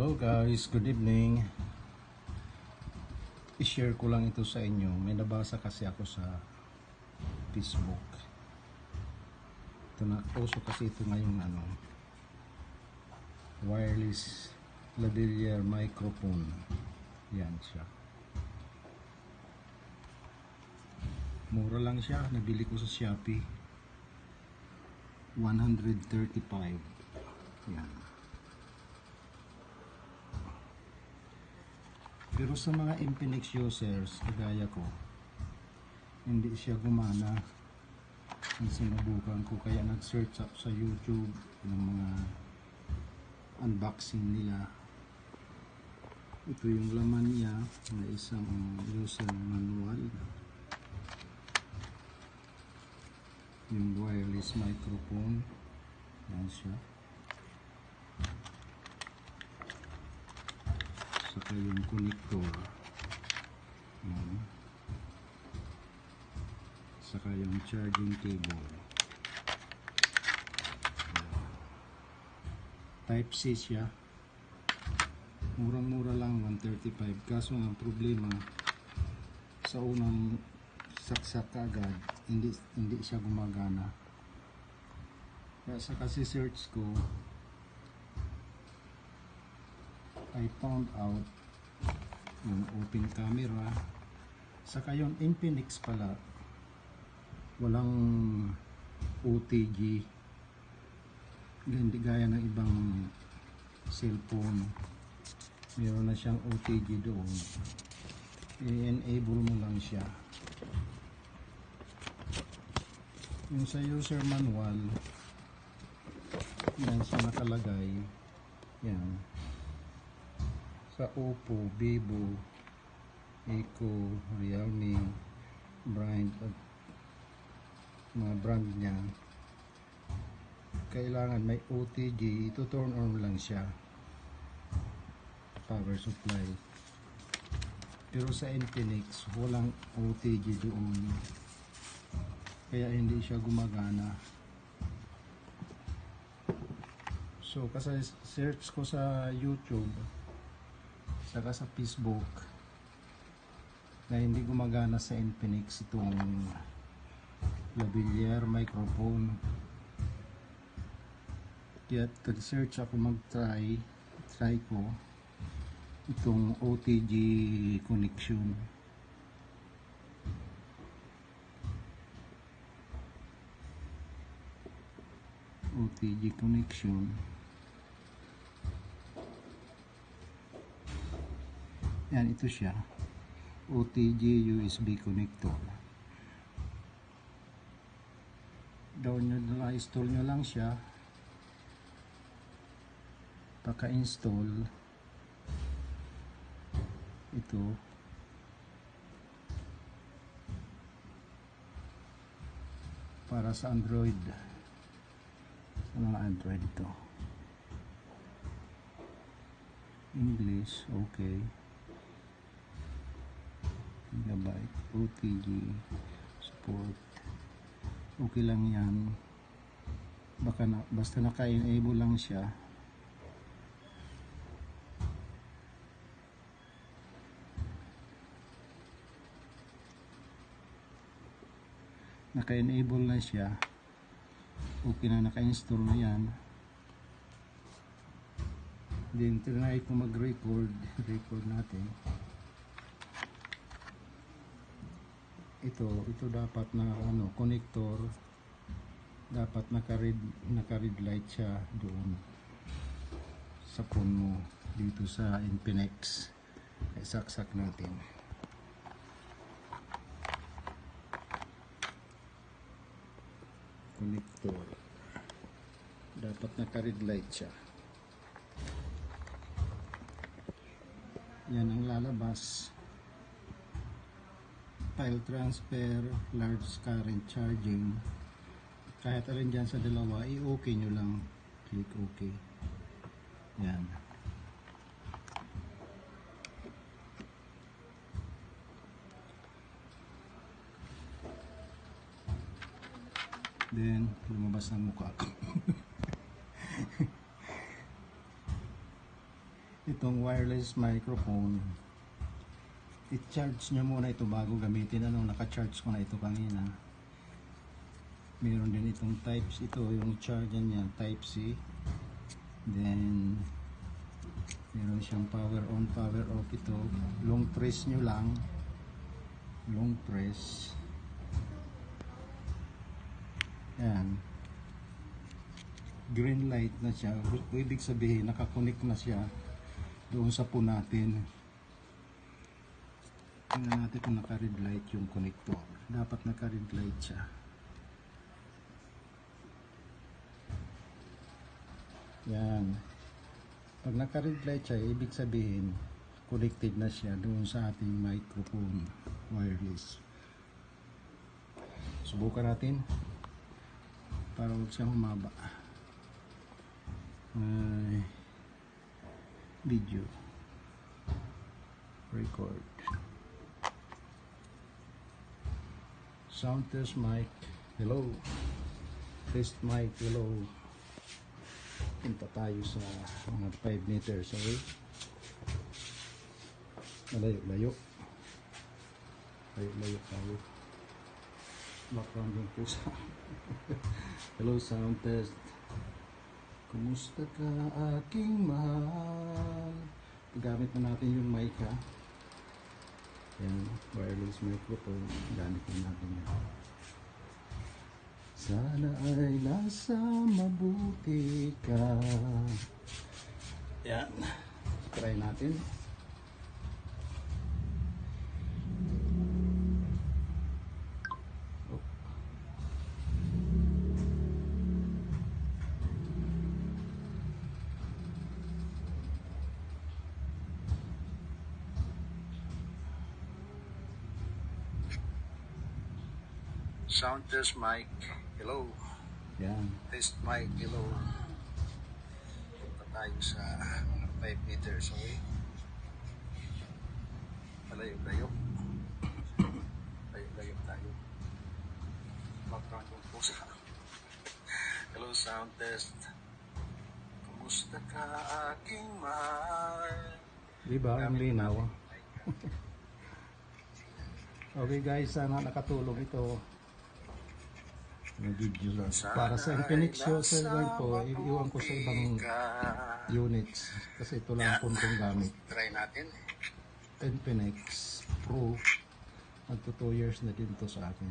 Hello guys, good evening. I-share ko lang ito sa inyo. May nabasa kasi ako sa Facebook. Ito na, uso kasi ito ngayong wireless lavalier microphone. Yan siya. Mura lang siya, nabili ko sa Shopee. 135. Yan. Pero sa mga Infinix users, kagaya ko, hindi siya gumana. Ang sinubukan ko, kaya nag-search up sa YouTube ng mga unboxing nila. Ito yung laman niya na isang user manual. Yung wireless microphone. Yan siya. Saka yung connector. Yan. Saka yung charging cable. Type C siya. Murang-mura lang, 135. Kaso ang problema, sa unang saksak agad, hindi siya gumagana. Kaya sa kasi search ko, I found out yung open camera, saka yung Infinix pala walang OTG, hindi gaya ng ibang cellphone, meron na siyang OTG doon. I-enable mo lang siya. Yung sa user manual, yan siya nakalagay. Yan. Sa Oppo, Vivo, Eco, Realme, brand at mga brand niya, kailangan may OTG. Ito turn on lang siya, power supply. Pero sa Infinix walang OTG doon, kaya hindi siya gumagana. So kasi search ko sa YouTube saka sa Facebook na hindi gumagana sa Infinix itong lavalier microphone. Kaya nag-search ako, try ko itong OTG connection. OTG connection. Yan, ito siya. OTG USB connector. Install nyo lang siya. Paka-install ito, para sa Android. Sa mga Android ito. English, okay. Gigabyte, OTG support, okay lang yan. Basta naka-enable lang siya. Naka-enable na siya, okay na, naka-install na yan. Then try ko mag-record natin. Ito dapat na connector, dapat naka-red light siya doon sa phone mo dito sa Infinix. Saksak natin. Connector, dapat naka-red light siya. Yan ang lalabas. File transfer, large current charging. Kahit alin dyan sa dalawa, i-okay nyo lang. Click OK. Yan. Then, lumabas ang mukha ko. itong wireless microphone, i-charge nyo muna ito bago gamitin. Naka-charge ko na ito kanina. Meron din itong types, ito yung charge niya, type C. Then meron siyang power on, power off. Ito long press nyo lang, long press, yan, green light na siya. Ibig sabihin nakakonect na siya doon sa po natin. Tingnan natin kung naka-red light yung connector. Dapat naka-red light siya. Yan. Pag naka-red light siya, ibig sabihin connected na siya doon sa ating microphone wireless. Subukan natin para huwag siyang humaba. Video record, sound test mic, hello, test mic, hello. Punta tayo sa mga 5 meters away. Malayo tayo. Background yung pusa. Hello, sound test. Kumusta ka aking mahal? Gamit na natin yung mic, ha. Yan, wireless microphone. Gamit na natin yan. Sana ay nasa mabuti ka. Yan. Try natin. Sound test mic, hello. Yan. Test mic, hello. Punta tayo sa 5 meters away. Layo tayo. Background yung pusa. Hello, sound test. Kumusta ka aking mahal? Diba? Ang linaw. Okay guys, sana nakatulong ito. Video lang. Para sa Infinix user po, iwan ko sa ibang units kasi ito lang po itong gamit. Try natin. Infinix Pro. Magto 2 years na din to sa akin.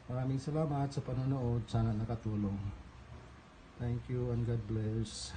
Maraming salamat sa panonood. Sana nakatulong. Thank you and God bless.